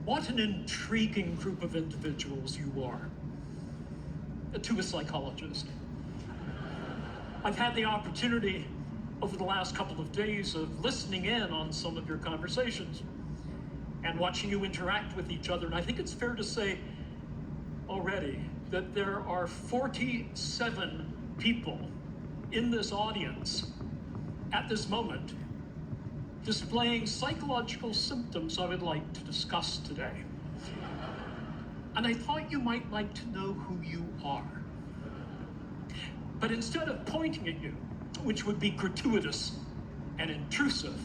What an intriguing group of individuals you are. To a psychologist. I've had the opportunity over the last couple of days of listening in on some of your conversations and watching you interact with each other. And I think it's fair to say already that there are 47 people in this audience at this moment displaying psychological symptoms I would like to discuss today. And I thought you might like to know who you are. But instead of pointing at you, which would be gratuitous and intrusive,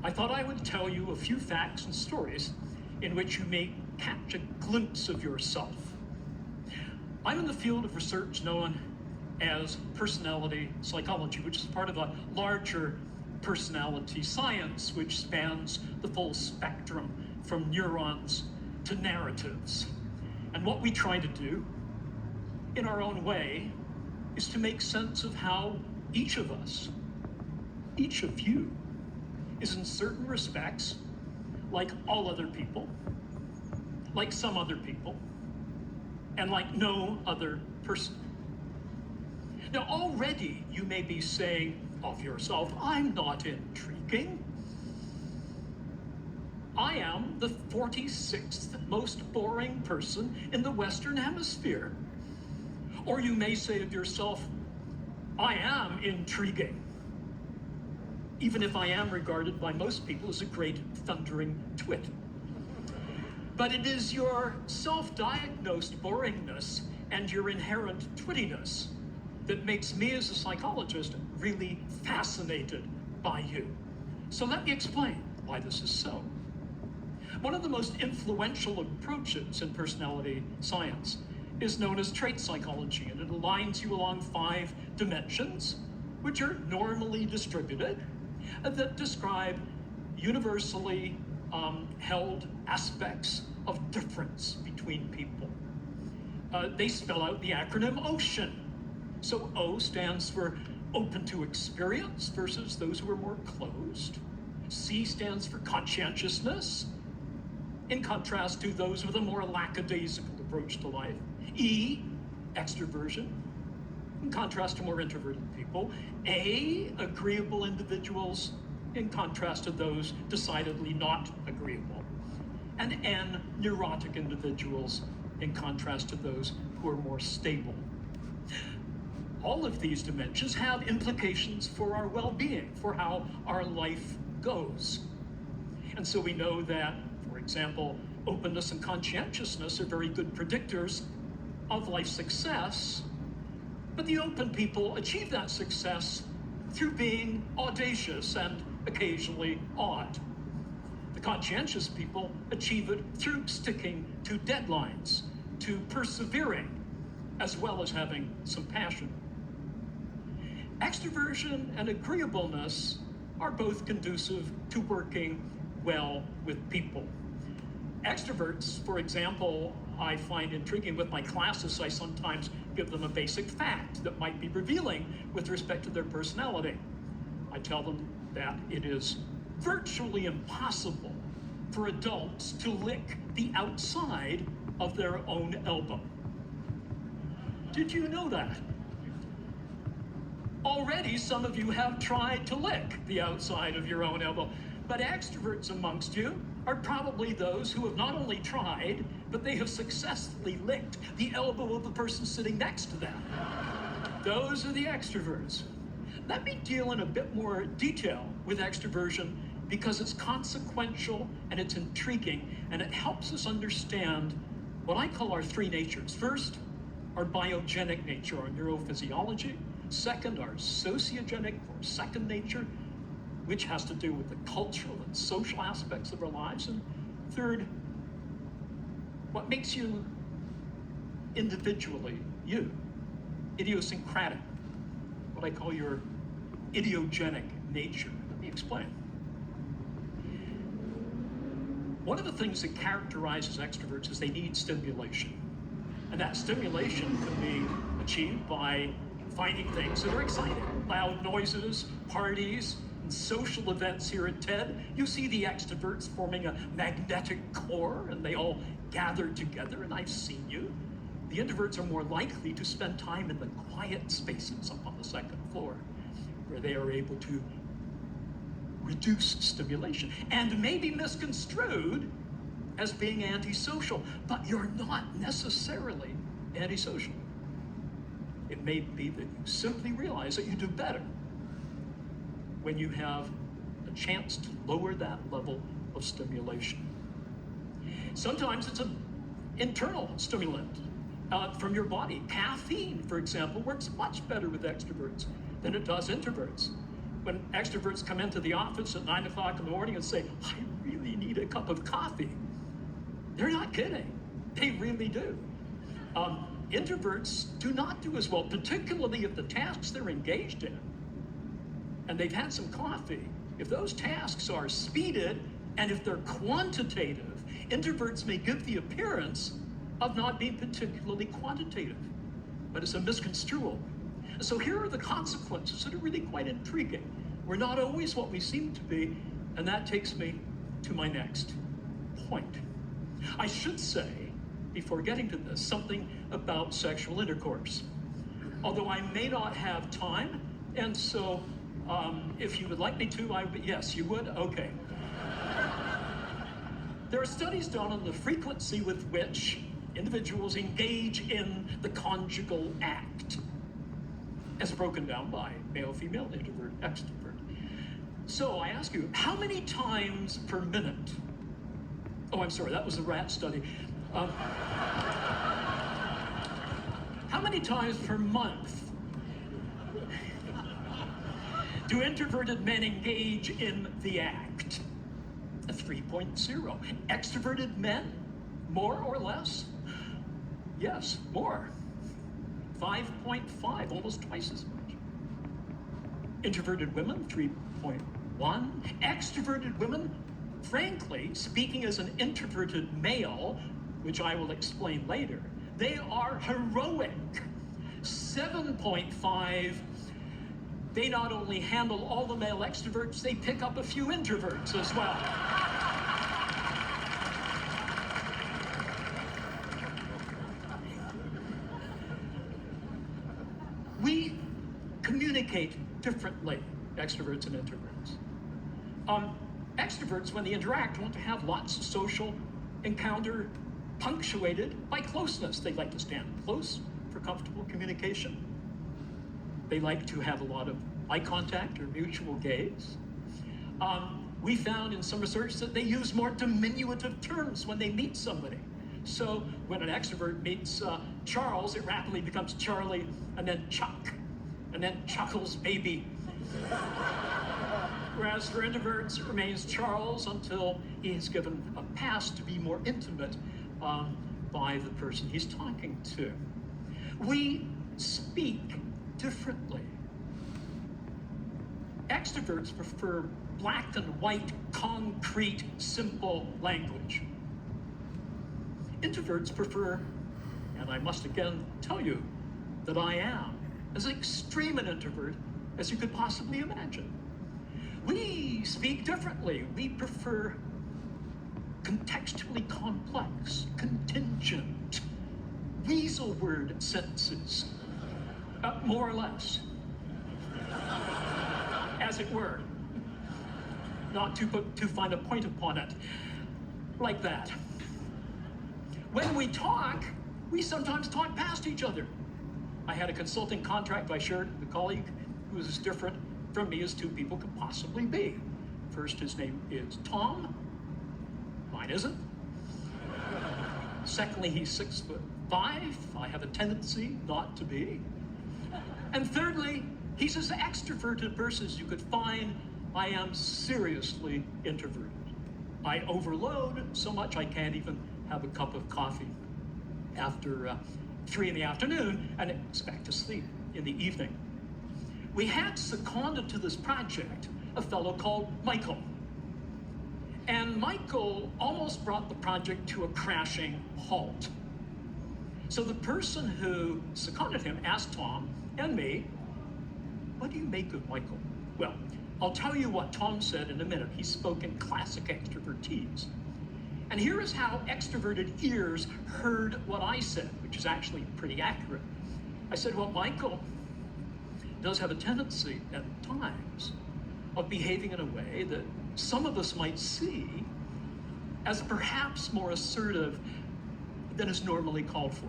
I thought I would tell you a few facts and stories in which you may catch a glimpse of yourself. I'm in the field of research known as personality psychology, which is part of a larger personality science which spans the full spectrum from neurons to narratives. And what we try to do, in our own way, is to make sense of how each of us, each of you, is in certain respects like all other people, like some other people, and like no other person. Now, already you may be saying of yourself, I'm not intriguing. I am the 46th most boring person in the Western Hemisphere. Or you may say of yourself, I am intriguing, even if I am regarded by most people as a great thundering twit. But it is your self-diagnosed boringness and your inherent twittiness that makes me as a psychologist really fascinated by you. So let me explain why this is so. One of the most influential approaches in personality science is known as trait psychology, and it aligns you along 5 dimensions, which are normally distributed, that describe universally held aspects of difference between people. They spell out the acronym OCEAN. So O stands for open to experience versus those who are more closed. C stands for conscientiousness, in contrast to those with a more lackadaisical approach to life. E, extroversion, in contrast to more introverted people. A, agreeable individuals, in contrast to those decidedly not agreeable. And N, neurotic individuals, in contrast to those who are more stable. All of these dimensions have implications for our well-being, for how our life goes. And so we know that, for example, openness and conscientiousness are very good predictors of life success, but the open people achieve that success through being audacious and occasionally odd. The conscientious people achieve it through sticking to deadlines, to persevering, as well as having some passion. Extroversion and agreeableness are both conducive to working well with people. Extroverts, for example, I find intriguing. With my classes, I sometimes give them a basic fact that might be revealing with respect to their personality. I tell them that it is virtually impossible for adults to lick the outside of their own elbow. Did you know that? Already, some of you have tried to lick the outside of your own elbow, but extroverts amongst you are probably those who have not only tried, but they have successfully licked the elbow of the person sitting next to them. Those are the extroverts. Let me deal in a bit more detail with extroversion because it's consequential and it's intriguing, and it helps us understand what I call our 3 natures. First, our biogenic nature, our neurophysiology. Second, our sociogenic, or second nature, which has to do with the cultural and social aspects of our lives. And third, what makes you individually you, idiosyncratic, what I call your idiogenic nature. Let me explain. One of the things that characterizes extroverts is they need stimulation. And that stimulation can be achieved by finding things that are exciting. Loud noises, parties, social events here at TED, you see the extroverts forming a magnetic core and they all gather together, and I've seen you. The introverts are more likely to spend time in the quiet spaces up on the second floor, where they are able to reduce stimulation and may be misconstrued as being antisocial, but you're not necessarily antisocial. It may be that you simply realize that you do better when you have a chance to lower that level of stimulation. Sometimes it's an internal stimulant from your body. Caffeine, for example, works much better with extroverts than it does introverts. When extroverts come into the office at 9 o'clock in the morning and say, I really need a cup of coffee, they're not kidding. They really do. Introverts do not do as well, particularly if the tasks they're engaged in, and they've had some coffee, if those tasks are speeded and if they're quantitative, introverts may give the appearance of not being particularly quantitative, but it's a misconstrual. So here are the consequences that are really quite intriguing. We're not always what we seem to be, and that takes me to my next point. I should say, before getting to this, something about sexual intercourse. Although I may not have time, and so if you would like me to, yes, you would? Okay. There are studies done on the frequency with which individuals engage in the conjugal act, as broken down by male, female, introvert, extrovert. So I ask you, how many times per minute? Oh, I'm sorry, that was a rat study. How many times per month do introverted men engage in the act? A 3.0. Extroverted men, more or less? Yes, more. 5.5, almost twice as much. Introverted women, 3.1. Extroverted women, frankly, speaking as an introverted male, which I will explain later, they are heroic. 7.5, they not only handle all the male extroverts, they pick up a few introverts as well. We communicate differently, extroverts and introverts. Extroverts, when they interact, want to have lots of social encounter punctuated by closeness. They like to stand close for comfortable communication. They like to have a lot of eye contact or mutual gaze. We found in some research that they use more diminutive terms when they meet somebody. So when an extrovert meets Charles, it rapidly becomes Charlie, and then Chuck, and then Chuckles baby. Whereas for introverts, it remains Charles until he is given a pass to be more intimate by the person he's talking to. We speak differently. Extroverts prefer black and white, concrete, simple language. Introverts prefer, and I must again tell you that I am as extreme an introvert as you could possibly imagine. We speak differently. We prefer contextually complex, contingent, weasel word sentences, more or less, as it were, not to put too fine a point upon it, like that. When we talk, we sometimes talk past each other. I had a consulting contract I shared with a colleague who was as different from me as two people could possibly be. First, his name is Tom. Mine isn't. Secondly, he's 6'5". I have a tendency not to be. And thirdly, he's as extroverted a person as you could find. I am seriously introverted. I overload so much I can't even have a cup of coffee after 3 in the afternoon and expect to sleep in the evening. We had seconded to this project a fellow called Michael. And Michael almost brought the project to a crashing halt. So the person who seconded him asked Tom and me, what do you make of Michael? Well, I'll tell you what Tom said in a minute. He spoke in classic extrovertese. And here is how extroverted ears heard what I said, which is actually pretty accurate. I said, well, Michael does have a tendency at times of behaving in a way that some of us might see as perhaps more assertive than is normally called for.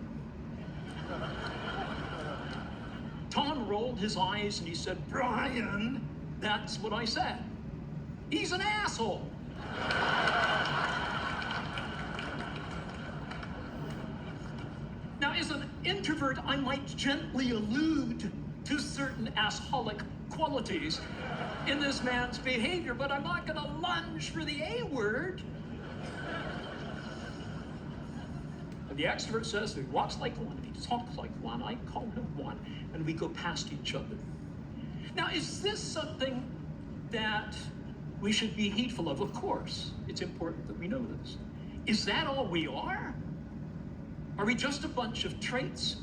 Tom rolled his eyes and he said, Brian, that's what I said. He's an asshole. Now, as an introvert, I might gently allude to certain assholic qualities in this man's behavior, but I'm not going to lunge for the A word. And the extrovert says he walks like one, he talks like one, I call him one, and we go past each other. Now, is this something that we should be heedful of? Of course, it's important that we know this. Is that all we are? Are we just a bunch of traits?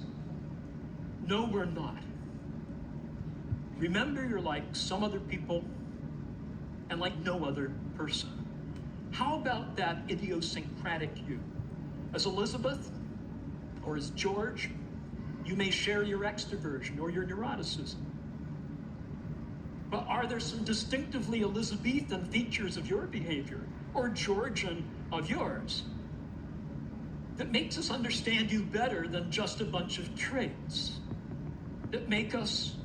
No, we're not. Remember, you're like some other people and like no other person. How about that idiosyncratic you? As Elizabeth or as George, you may share your extroversion or your neuroticism. But are there some distinctively Elizabethan features of your behavior or Georgian of yours that makes us understand you better than just a bunch of traits that make us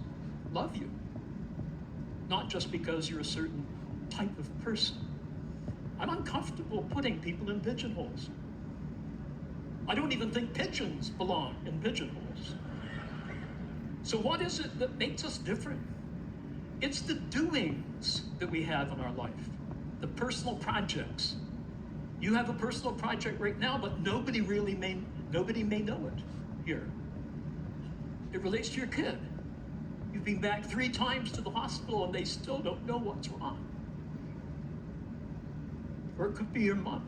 love you? Not just because you're a certain type of person. I'm uncomfortable putting people in pigeonholes. I don't even think pigeons belong in pigeonholes. So what is it that makes us different? It's the doings that we have in our life, the personal projects. You have a personal project right now, but nobody may know it here. It relates to your kid. You've been back 3 times to the hospital and they still don't know what's wrong. Or it could be your mom.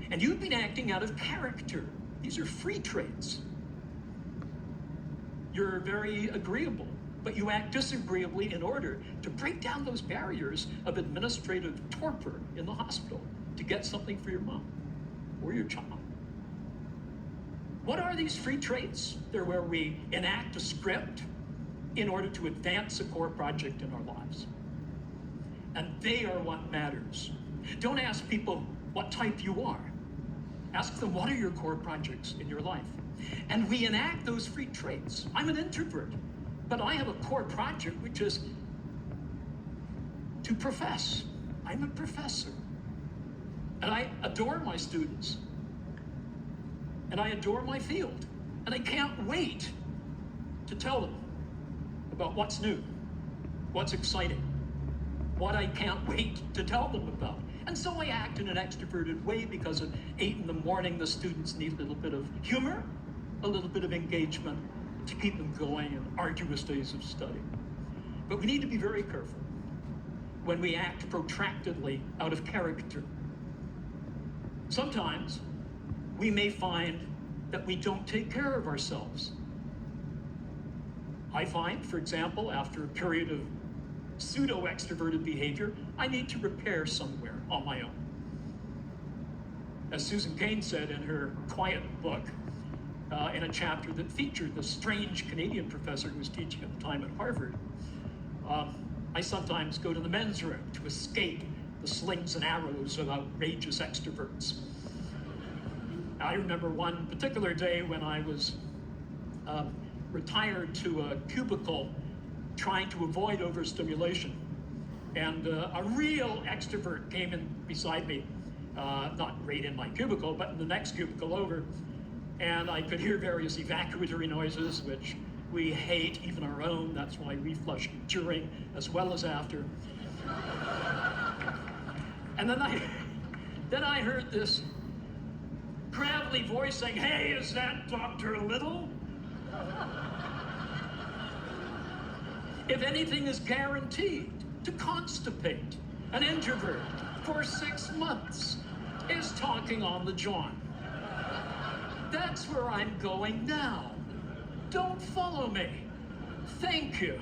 And you've been acting out of character. These are free traits. You're very agreeable, but you act disagreeably in order to break down those barriers of administrative torpor in the hospital to get something for your mom or your child. What are these free traits? They're where we enact a script in order to advance a core project in our lives. And they are what matters. Don't ask people what type you are. Ask them, what are your core projects in your life? And we enact those free traits. I'm an introvert, but I have a core project, which is to profess. I'm a professor. And I adore my students. And I adore my field. And I can't wait to tell them about what's new, what's exciting, what I can't wait to tell them about. And so I act in an extroverted way because at 8 in the morning, the students need a little bit of humor, a little bit of engagement to keep them going in arduous days of study. But we need to be very careful when we act protractedly out of character. Sometimes we may find that we don't take care of ourselves. I find, for example, after a period of pseudo-extroverted behavior, I need to repair somewhere on my own. As Susan Cain said in her Quiet book, in a chapter that featured the strange Canadian professor who was teaching at the time at Harvard, I sometimes go to the men's room to escape the slings and arrows of outrageous extroverts. I remember one particular day when I was retired to a cubicle trying to avoid overstimulation. And a real extrovert came in beside me, not right in my cubicle, but in the next cubicle over. And I could hear various evacuatory noises, which we hate, even our own. That's why we flush during as well as after. And then I heard this gravelly voice saying, "Hey, is that Dr. Little?" If anything is guaranteed to constipate an introvert for 6 months, is talking on the John. That's where I'm going now. Don't follow me. Thank you.